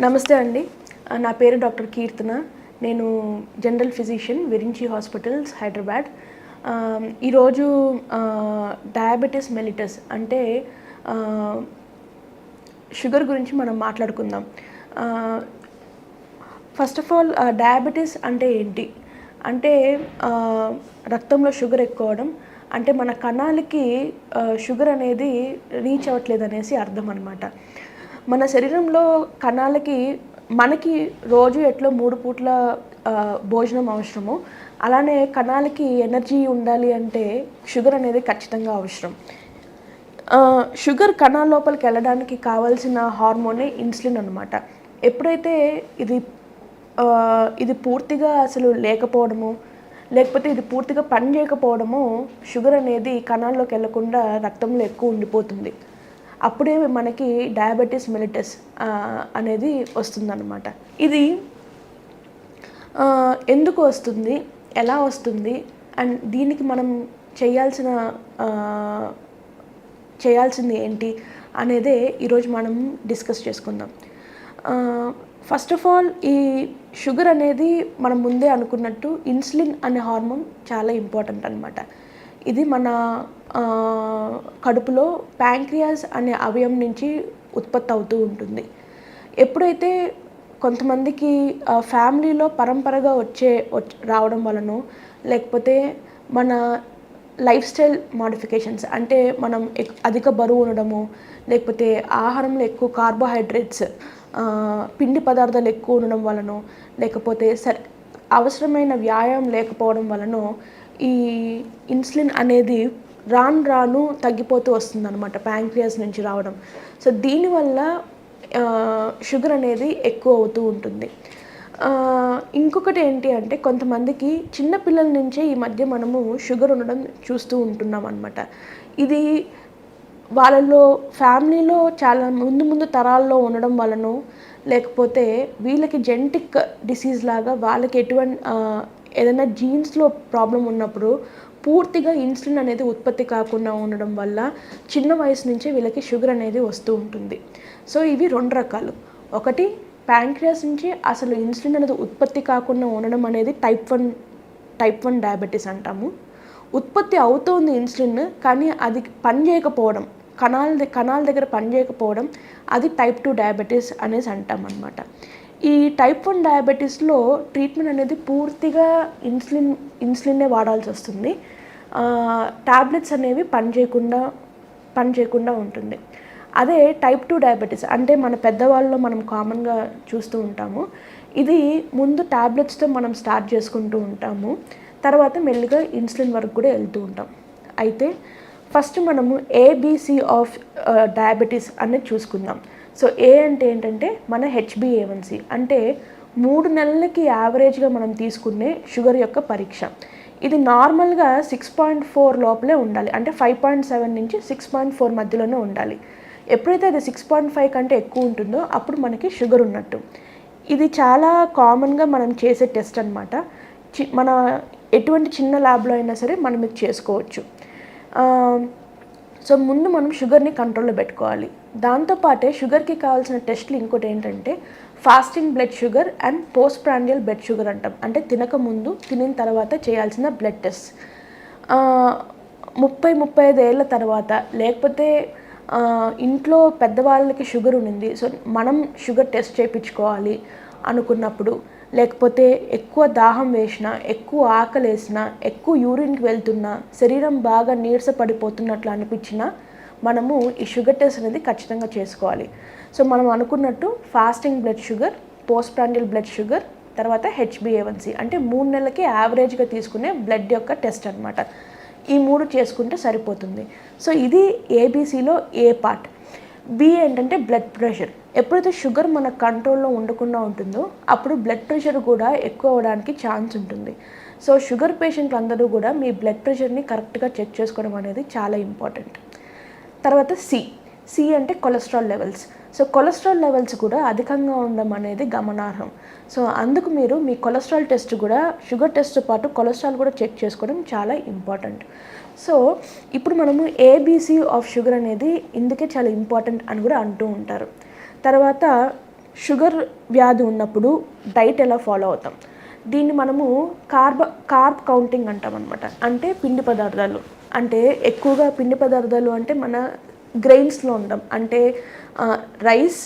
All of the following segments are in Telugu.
నమస్తే అండి. నా పేరు డాక్టర్ కీర్తన. నేను general physician, Virinchi hospitals, Hyderabad. ఈరోజు డయాబెటిస్ మెలిటస్ అంటే షుగర్ గురించి మనం మాట్లాడుకుందాం. ఫస్ట్ ఆఫ్ ఆల్ డయాబెటిస్ అంటే ఏంటి అంటే రక్తంలో షుగర్ ఎక్కువ అవడం, అంటే మన కణాలకి షుగర్ అనేది రీచ్ అవ్వట్లేదు అనేసి అర్థం అనమాట. మన శరీరంలో కణాలకి మనకి రోజు ఎట్లా 3 పూట్ల భోజనం అవసరమో, అలానే కణాలకి ఎనర్జీ ఉండాలి అంటే షుగర్ అనేది ఖచ్చితంగా అవసరం. షుగర్ కణాల లోపలికి వెళ్ళడానికి కావాల్సిన హార్మోనే ఇన్సులిన్ అనమాట. ఎప్పుడైతే ఇది పూర్తిగా అసలు లేకపోవడము, లేకపోతే ఇది పూర్తిగా పని చేయకపోవడము, షుగర్ అనేది కణాల్లోకి వెళ్ళకుండా రక్తంలో ఎక్కువ ఉండిపోతుంది. అప్పుడే మనకి డయాబెటిస్ మెలిటస్ అనేది వస్తుందన్నమాట. ఇది ఎందుకు వస్తుంది, ఎలా వస్తుంది, అండ్ దీనికి మనం చేయాల్సింది ఏంటి అనేదే ఈరోజు మనం డిస్కస్ చేసుకుందాం. ఫస్ట్ ఆఫ్ ఆల్ ఈ షుగర్ అనేది మనం ముందే అనుకున్నట్టు ఇన్సులిన్ అనే హార్మోన్ చాలా ఇంపార్టెంట్ అనమాట. ఇది మన కడుపులో ప్యాంక్రియాస్ అనే అవయవం నుంచి ఉత్పత్తి అవుతూ ఉంటుంది. ఎప్పుడైతే కొంతమందికి ఫ్యామిలీలో పరంపరగా రావడం వలన, లేకపోతే మన లైఫ్ స్టైల్ మోడిఫికేషన్స్ అంటే మనం అధిక బరువు ఉండడము, లేకపోతే ఆహారంలో ఎక్కువ కార్బోహైడ్రేట్స్, పిండి పదార్థాలు ఎక్కువ ఉండడం వలన, లేకపోతే అవసరమైన వ్యాయామం లేకపోవడం వలన ఈ ఇన్సులిన్ అనేది రాను తగ్గిపోతూ వస్తుందన్నమాట, ప్యాంక్రియాస్ నుంచి రావడం. సో దీనివల్ల షుగర్ అనేది ఎక్కువ అవుతూ ఉంటుంది. ఇంకొకటి ఏంటి అంటే కొంతమందికి చిన్నపిల్లల నుంచే ఈ మధ్య మనము షుగర్ ఉండడం చూస్తూ ఉంటున్నాం అన్నమాట. ఇది వాళ్ళలో ఫ్యామిలీలో చాలా ముందు తరాల్లో ఉండడం వలన, లేకపోతే వీళ్ళకి జెనెటిక్ డిసీజ్ లాగా వాళ్ళకి ఏదైనా జీన్స్లో ప్రాబ్లం ఉన్నప్పుడు పూర్తిగా ఇన్సులిన్ అనేది ఉత్పత్తి కాకుండా ఉండడం వల్ల చిన్న వయసు నుంచే వీళ్ళకి షుగర్ అనేది వస్తూ ఉంటుంది. సో ఇవి 2 రకాలు. ఒకటి, ప్యాంక్రియాస్ నుంచి అసలు ఇన్సులిన్ అనేది ఉత్పత్తి కాకుండా ఉండడం అనేది టైప్ 1 డయాబెటీస్ అంటాము. ఉత్పత్తి అవుతోంది ఇన్సులిన్, కానీ అది పని చేయకపోవడం, కణాల దగ్గర పని చేయకపోవడం, అది టైప్ 2 డయాబెటీస్ అనేసి అంటాం అన్నమాట. ఈ టైప్ 1 డయాబెటీస్లో ట్రీట్మెంట్ అనేది పూర్తిగా ఇన్సులిన్నే వాడాల్సి వస్తుంది. టాబ్లెట్స్ అనేవి పని చేయకుండా ఉంటుంది. అదే టైప్ 2 డయాబెటీస్ అంటే మన పెద్దవాళ్ళలో మనం కామన్గా చూస్తూ ఉంటాము. ఇది ముందు టాబ్లెట్స్తో మనం స్టార్ట్ చేసుకుంటూ ఉంటాము, తర్వాత మెల్లిగా ఇన్సులిన్ వరకు కూడా వెళ్తూ ఉంటాం. అయితే ఫస్ట్ మనము ఏబిసి ఆఫ్ డయాబెటీస్ అనేది చూసుకుందాం. సో ఏ అంటే ఏంటంటే మన HbA1c, అంటే 3 నెలలకి యావరేజ్గా మనం తీసుకునే షుగర్ యొక్క పరీక్ష. ఇది నార్మల్గా 6.4 లోపలే ఉండాలి, అంటే 5.7 నుంచి 6.4 మధ్యలోనే ఉండాలి. ఎప్పుడైతే అది 6.5 కంటే ఎక్కువ ఉంటుందో అప్పుడు మనకి షుగర్ ఉన్నట్టు. ఇది చాలా కామన్గా మనం చేసే టెస్ట్ అనమాట. మన ఎటువంటి చిన్న ల్యాబ్లో అయినా సరే మనం ఇది చేసుకోవచ్చు. సో ముందు మనం షుగర్ని కంట్రోల్లో పెట్టుకోవాలి. దాంతోపాటే షుగర్కి కావాల్సిన టెస్ట్లు ఇంకోటి ఏంటంటే fasting blood sugar and post prandial blood sugar అంటాం. అంటే తినకముందు, తినిన తర్వాత చేయాల్సిన బ్లడ్ టెస్ట్. 30-35 ఏళ్ళ తర్వాత, లేకపోతే ఇంట్లో పెద్దవాళ్ళకి షుగర్ ఉంది, సో మనం షుగర్ టెస్ట్ చేయించుకోవాలి అనుకున్నప్పుడు, లేకపోతే ఎక్కువ దాహం వేసినా, ఎక్కువ ఆకలి వేసినా, ఎక్కువ యూరిన్కి వెళ్తున్నా, శరీరం బాగా నీరసపడిపోతున్నట్లు అనిపించినా మనము ఈ షుగర్ టెస్ట్ అనేది ఖచ్చితంగా చేసుకోవాలి. సో మనం అనుకున్నట్టు fasting blood sugar, post prandial blood sugar, తర్వాత HbA1c, అంటే 3 నెలలకి యావరేజ్గా తీసుకునే బ్లడ్ యొక్క టెస్ట్ అనమాట. ఈ 3 చేసుకుంటే సరిపోతుంది. సో ఇది ఏబిసిలో ఏ పార్ట్. బి ఏంటంటే బ్లడ్ ప్రెషర్. ఎప్పుడైతే షుగర్ మన కంట్రోల్లో ఉండకుండా ఉంటుందో అప్పుడు బ్లడ్ ప్రెషర్ కూడా ఎక్కువ అవ్వడానికి ఛాన్స్ ఉంటుంది. సో షుగర్ పేషెంట్లు అందరూ కూడా మీ బ్లడ్ ప్రెషర్ని కరెక్ట్గా చెక్ చేసుకోవడం అనేది చాలా ఇంపార్టెంట్. తర్వాత సి అంటే cholesterol levels. So cholesterol levels కూడా అధికంగా ఉండడం అనేది గమనార్హం. సో అందుకు మీరు మీ కొలెస్ట్రాల్ టెస్ట్ కూడా, షుగర్ టెస్ట్తో పాటు కొలెస్ట్రాల్ కూడా చెక్ చేసుకోవడం చాలా ఇంపార్టెంట్. సో ఇప్పుడు మనము ఏబిసి ఆఫ్ షుగర్ అనేది ఇందుకే చాలా ఇంపార్టెంట్ అని కూడా అంటూ ఉంటారు. తర్వాత షుగర్ వ్యాధి ఉన్నప్పుడు డైట్ ఎలా ఫాలో అవుతాం? దీన్ని మనము కార్బ్ కౌంటింగ్ అంటాం అనమాట. అంటే పిండి పదార్థాలు, అంటే ఎక్కువగా పిండి పదార్థాలు అంటే మన గ్రెయిన్స్లో ఉండడం, అంటే రైస్,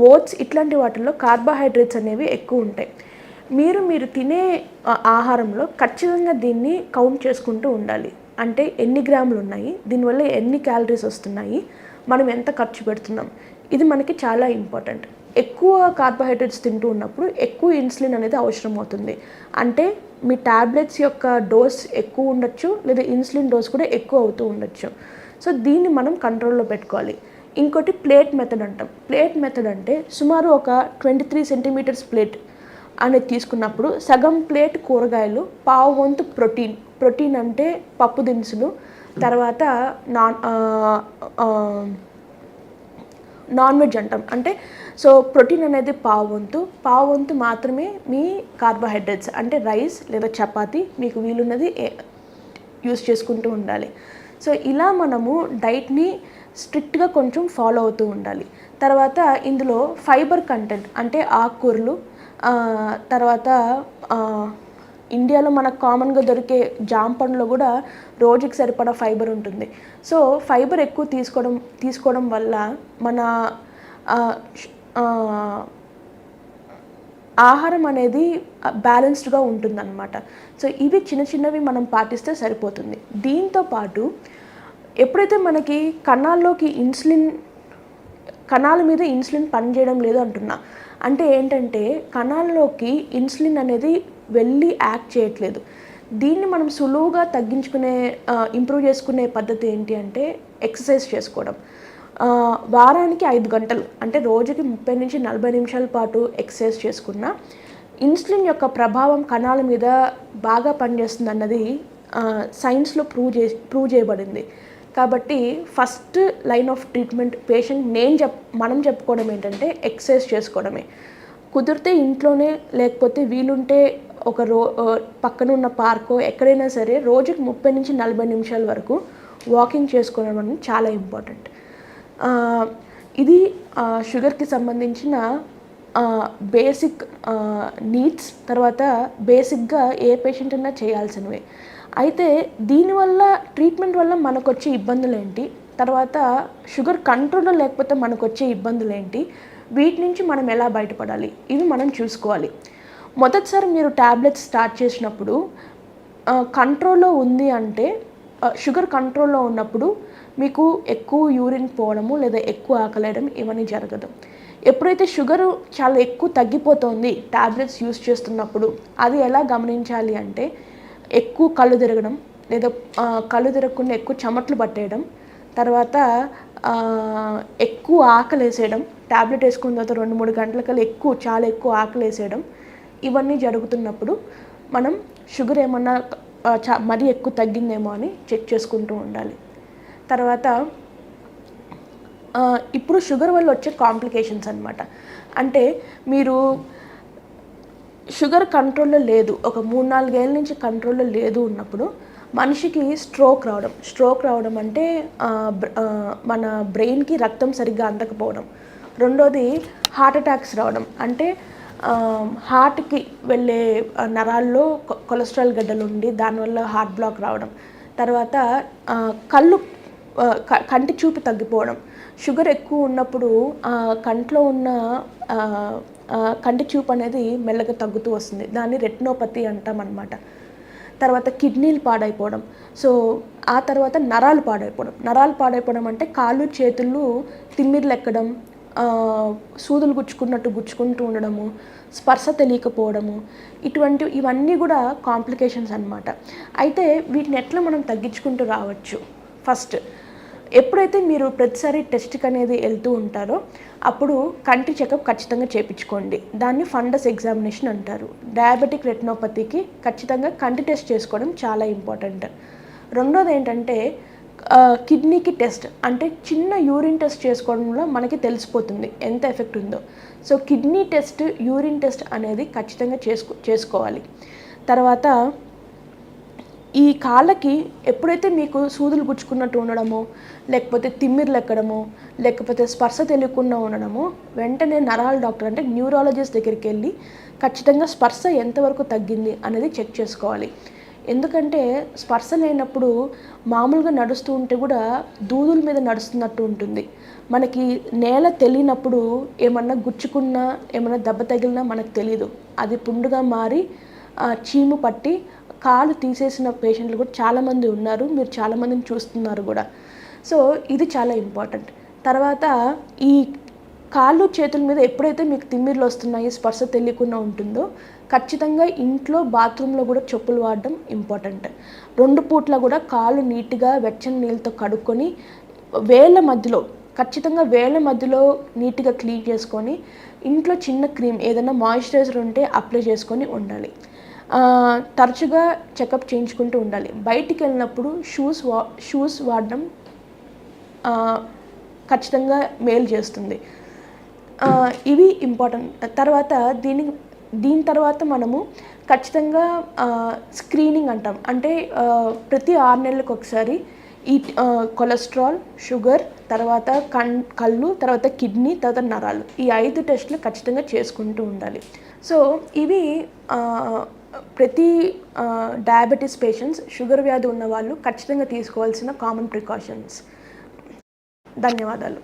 ఓట్స్ ఇట్లాంటి వాటిల్లో కార్బోహైడ్రేట్స్ అనేవి ఎక్కువ ఉంటాయి. మీరు తినే ఆహారంలో ఖచ్చితంగా దీన్ని కౌంట్ చేసుకుంటూ ఉండాలి. అంటే ఎన్ని గ్రాములు ఉన్నాయి, దీనివల్ల ఎన్ని క్యాలరీస్ వస్తున్నాయి, మనం ఎంత ఖర్చు పెడుతున్నాం, ఇది మనకి చాలా ఇంపార్టెంట్. ఎక్కువ కార్బోహైడ్రేట్స్ తింటూ ఉన్నప్పుడు ఎక్కువ ఇన్సులిన్ అనేది అవసరం అవుతుంది. అంటే మీ ట్యాబ్లెట్స్ యొక్క డోస్ ఎక్కువ ఉండొచ్చు, లేదా ఇన్సులిన్ డోస్ కూడా ఎక్కువ అవుతూ ఉండొచ్చు. సో దీన్ని మనం కంట్రోల్లో పెట్టుకోవాలి. ఇంకోటి ప్లేట్ మెథడ్ అంటాం. ప్లేట్ మెథడ్ అంటే సుమారు ఒక 23 సెంటీమీటర్స్ ప్లేట్ అనేది తీసుకున్నప్పుడు సగం ప్లేట్ కూరగాయలు, పావు వంతు ప్రోటీన్ అంటే పప్పు దినుసులు, తర్వాత నాన్ వెజ్ అంటాం. అంటే సో ప్రోటీన్ అనేది పావు వంతు మాత్రమే మీ కార్బోహైడ్రేట్స్, అంటే రైస్ లేదా చపాతి మీకు వీలున్నది యూస్ చేసుకుంటూ ఉండాలి. సో ఇలా మనము డైట్ని స్ట్రిక్ట్గా కొంచెం ఫాలో అవుతూ ఉండాలి. తర్వాత ఇందులో ఫైబర్ కంటెంట్ అంటే ఆకుకూరలు, తర్వాత ఇండియాలో మనకు కామన్గా దొరికే జామ పండులో కూడా రోజుకి సరిపడా ఫైబర్ ఉంటుంది. సో ఫైబర్ ఎక్కువ తీసుకోవడం వల్ల మన ఆహారం అనేది బ్యాలెన్స్డ్గా ఉంటుందన్నమాట. సో ఇవి చిన్నవి మనం పాటిస్తే సరిపోతుంది. దీంతో పాటు ఎప్పుడైతే మనకి కణాల మీద ఇన్సులిన్ పనిచేయడం లేదు అంటున్నా, అంటే ఏంటంటే కణాల్లోకి ఇన్సులిన్ అనేది వెళ్ళి యాక్ట్ చేయట్లేదు. దీన్ని మనం సులువుగా ఇంప్రూవ్ చేసుకునే పద్ధతి ఏంటి అంటే ఎక్సర్సైజ్ చేసుకోవడం. వారానికి 5 గంటలు, అంటే రోజుకి 30 నుంచి 40 నిమిషాల పాటు ఎక్సర్సైజ్ చేసుకున్న ఇన్సులిన్ యొక్క ప్రభావం కణాల మీద బాగా పనిచేస్తుంది అన్నది సైన్స్లో ప్రూవ్ చేయబడింది. కాబట్టి ఫస్ట్ లైన్ ఆఫ్ ట్రీట్మెంట్ మనం చెప్పుకోవడం ఏంటంటే ఎక్సర్సైజ్ చేసుకోవడమే. కుదిరితే ఇంట్లోనే, లేకపోతే వీలుంటే ఒక పక్కన ఉన్న పార్కో ఎక్కడైనా సరే రోజుకి 30 నుంచి 40 నిమిషాల వరకు వాకింగ్ చేసుకోవడం అనేది చాలా ఇంపార్టెంట్. ఇది షుగర్కి సంబంధించిన బేసిక్ నీడ్స్. తర్వాత బేసిక్గా ఏ పేషెంట్ అయినా చేయాల్సినవి. అయితే ట్రీట్మెంట్ వల్ల మనకు వచ్చే ఇబ్బందులు ఏంటి, తర్వాత షుగర్ కంట్రోల్లో లేకపోతే మనకు వచ్చే ఇబ్బందులు ఏంటి, వీటి నుంచి మనం ఎలా బయటపడాలి, ఇవి మనం చూసుకోవాలి. మొదటిసారి మీరు ట్యాబ్లెట్స్ స్టార్ట్ చేసినప్పుడు కంట్రోల్లో ఉంది అంటే, షుగర్ కంట్రోల్లో ఉన్నప్పుడు మీకు ఎక్కువ యూరిన్ పోవడము లేదా ఎక్కువ ఆకలేయడం ఇవన్నీ జరగదు. ఎప్పుడైతే షుగరు చాలా ఎక్కువ తగ్గిపోతుంది ట్యాబ్లెట్స్ యూస్ చేస్తున్నప్పుడు, అది ఎలా గమనించాలి అంటే ఎక్కువ కళ్ళు తిరగడం, లేదా కళ్ళు తిరగకుండా ఎక్కువ చెమటలు పట్టేయడం, తర్వాత ఎక్కువ ఆకలేసేయడం, ట్యాబ్లెట్ వేసుకున్న తర్వాత 2-3 గంటలకల్లా చాలా ఎక్కువ ఆకలేసేయడం, ఇవన్నీ జరుగుతున్నప్పుడు మనం షుగర్ ఏమన్నా మరీ ఎక్కువ తగ్గిందేమో అని చెక్ చేసుకుంటూ ఉండాలి. తర్వాత ఇప్పుడు షుగర్ వల్ల వచ్చే కాంప్లికేషన్స్ అన్నమాట. అంటే మీరు షుగర్ కంట్రోల్లో లేదు, ఒక 3-4 ఏళ్ళ నుంచి కంట్రోల్లో లేదు ఉన్నప్పుడు మనిషికి స్ట్రోక్ రావడం అంటే మన బ్రెయిన్కి రక్తం సరిగ్గా అందకపోవడం. రెండోది హార్ట్ అటాక్స్ రావడం, అంటే హార్ట్కి వెళ్ళే నరాల్లో కొలెస్ట్రాల్ గడ్డలు ఉండి దానివల్ల హార్ట్ బ్లాక్ రావడం. తర్వాత కంటి చూపు తగ్గిపోవడం. షుగర్ ఎక్కువ ఉన్నప్పుడు కంట్లో ఉన్న కంటి చూపు అనేది మెల్లగా తగ్గుతూ వస్తుంది. దాన్ని రెటినోపతి అంటాం అన్నమాట. తర్వాత కిడ్నీలు పాడైపోవడం. సో ఆ తర్వాత నరాలు పాడైపోవడం అంటే కాళ్ళు చేతులు తిమ్మిర్లు ఎక్కడం, సూదులు గుచ్చుకుంటూ ఉండడము, స్పర్శ తెలియకపోవడము, ఇవన్నీ కూడా కాంప్లికేషన్స్ అన్నమాట. అయితే వీటిని ఎట్లా మనం తగ్గించుకుంటూ రావచ్చు? ఫస్ట్, ఎప్పుడైతే మీరు ప్రతిసారి టెస్ట్కి అనేది వెళ్తూ ఉంటారో అప్పుడు కంటి చెకప్ ఖచ్చితంగా చేయించుకోండి. దాన్ని ఫండస్ ఎగ్జామినేషన్ అంటారు. డయాబెటిక్ రెటినోపతికి ఖచ్చితంగా కంటి టెస్ట్ చేసుకోవడం చాలా ఇంపార్టెంట్. రెండోది ఏంటంటే కిడ్నీకి టెస్ట్, అంటే చిన్న యూరిన్ టెస్ట్ చేసుకోవడంలో మనకి తెలిసిపోతుంది ఎంత ఎఫెక్ట్ ఉందో. So kidney test, urine test అనేది ఖచ్చితంగా చేసుకోవాలి. తర్వాత ఈ కాళ్ళకి ఎప్పుడైతే మీకు సూదులు గుచ్చుకున్నట్టు ఉండడమో, లేకపోతే తిమ్మిర్లు ఎక్కడమో, లేకపోతే స్పర్శ తెలియకుండా ఉండడమో, వెంటనే నరాల డాక్టర్ అంటే న్యూరాలజిస్ట్ దగ్గరికి వెళ్ళి ఖచ్చితంగా స్పర్శ ఎంతవరకు తగ్గింది అనేది చెక్ చేసుకోవాలి. ఎందుకంటే స్పర్శ లేనప్పుడు మామూలుగా నడుస్తూ ఉంటే కూడా దూదుల మీద నడుస్తున్నట్టు ఉంటుంది. మనకి నేల తెలియనప్పుడు ఏమన్నా గుచ్చుకున్నా, ఏమన్నా దెబ్బ తగిలినా మనకు తెలీదు. అది పుండుగా మారి చీము పట్టి కాలు తీసేసిన పేషెంట్లు కూడా చాలామంది ఉన్నారు. మీరు చాలామందిని చూస్తున్నారు కూడా. సో ఇది చాలా ఇంపార్టెంట్. తర్వాత ఈ కాళ్ళు చేతుల మీద ఎప్పుడైతే మీకు తిమ్మిర్లు వస్తున్నాయి, స్పర్శ తెలియకుండా ఉంటుందో ఖచ్చితంగా ఇంట్లో బాత్రూంలో కూడా చెప్పులు వాడడం ఇంపార్టెంట్. 2 పూట్ల కూడా కాళ్ళు నీట్గా వెచ్చని నీళ్ళతో కడుక్కొని వేళ్ళ మధ్యలో ఖచ్చితంగా వేళ్ళ మధ్యలో నీట్గా క్లీన్ చేసుకొని ఇంట్లో చిన్న క్రీమ్ ఏదైనా మాయిశ్చరైజర్ ఉంటే అప్లై చేసుకొని ఉండాలి. తరచుగా చెకప్ చేయించుకుంటూ ఉండాలి. బయటికి వెళ్ళినప్పుడు షూస్ వాడడం ఖచ్చితంగా మేలు చేస్తుంది. ఇవి ఇంపార్టెంట్. తర్వాత దీని తర్వాత మనము ఖచ్చితంగా స్క్రీనింగ్ అంటాం. అంటే ప్రతి 6 నెలలకు ఒకసారి ఈ కొలెస్ట్రాల్, షుగర్, తర్వాత కళ్ళు, తర్వాత కిడ్నీ, తర్వాత నరాలు, ఈ 5 టెస్టులు ఖచ్చితంగా చేసుకుంటూ ఉండాలి. సో ఇవి ప్రతి డయాబెటీస్ పేషెంట్స్, షుగర్ వ్యాధి ఉన్న వాళ్ళు ఖచ్చితంగా తీసుకోవాల్సిన కామన్ ప్రికాషన్స్. ధన్యవాదాలు.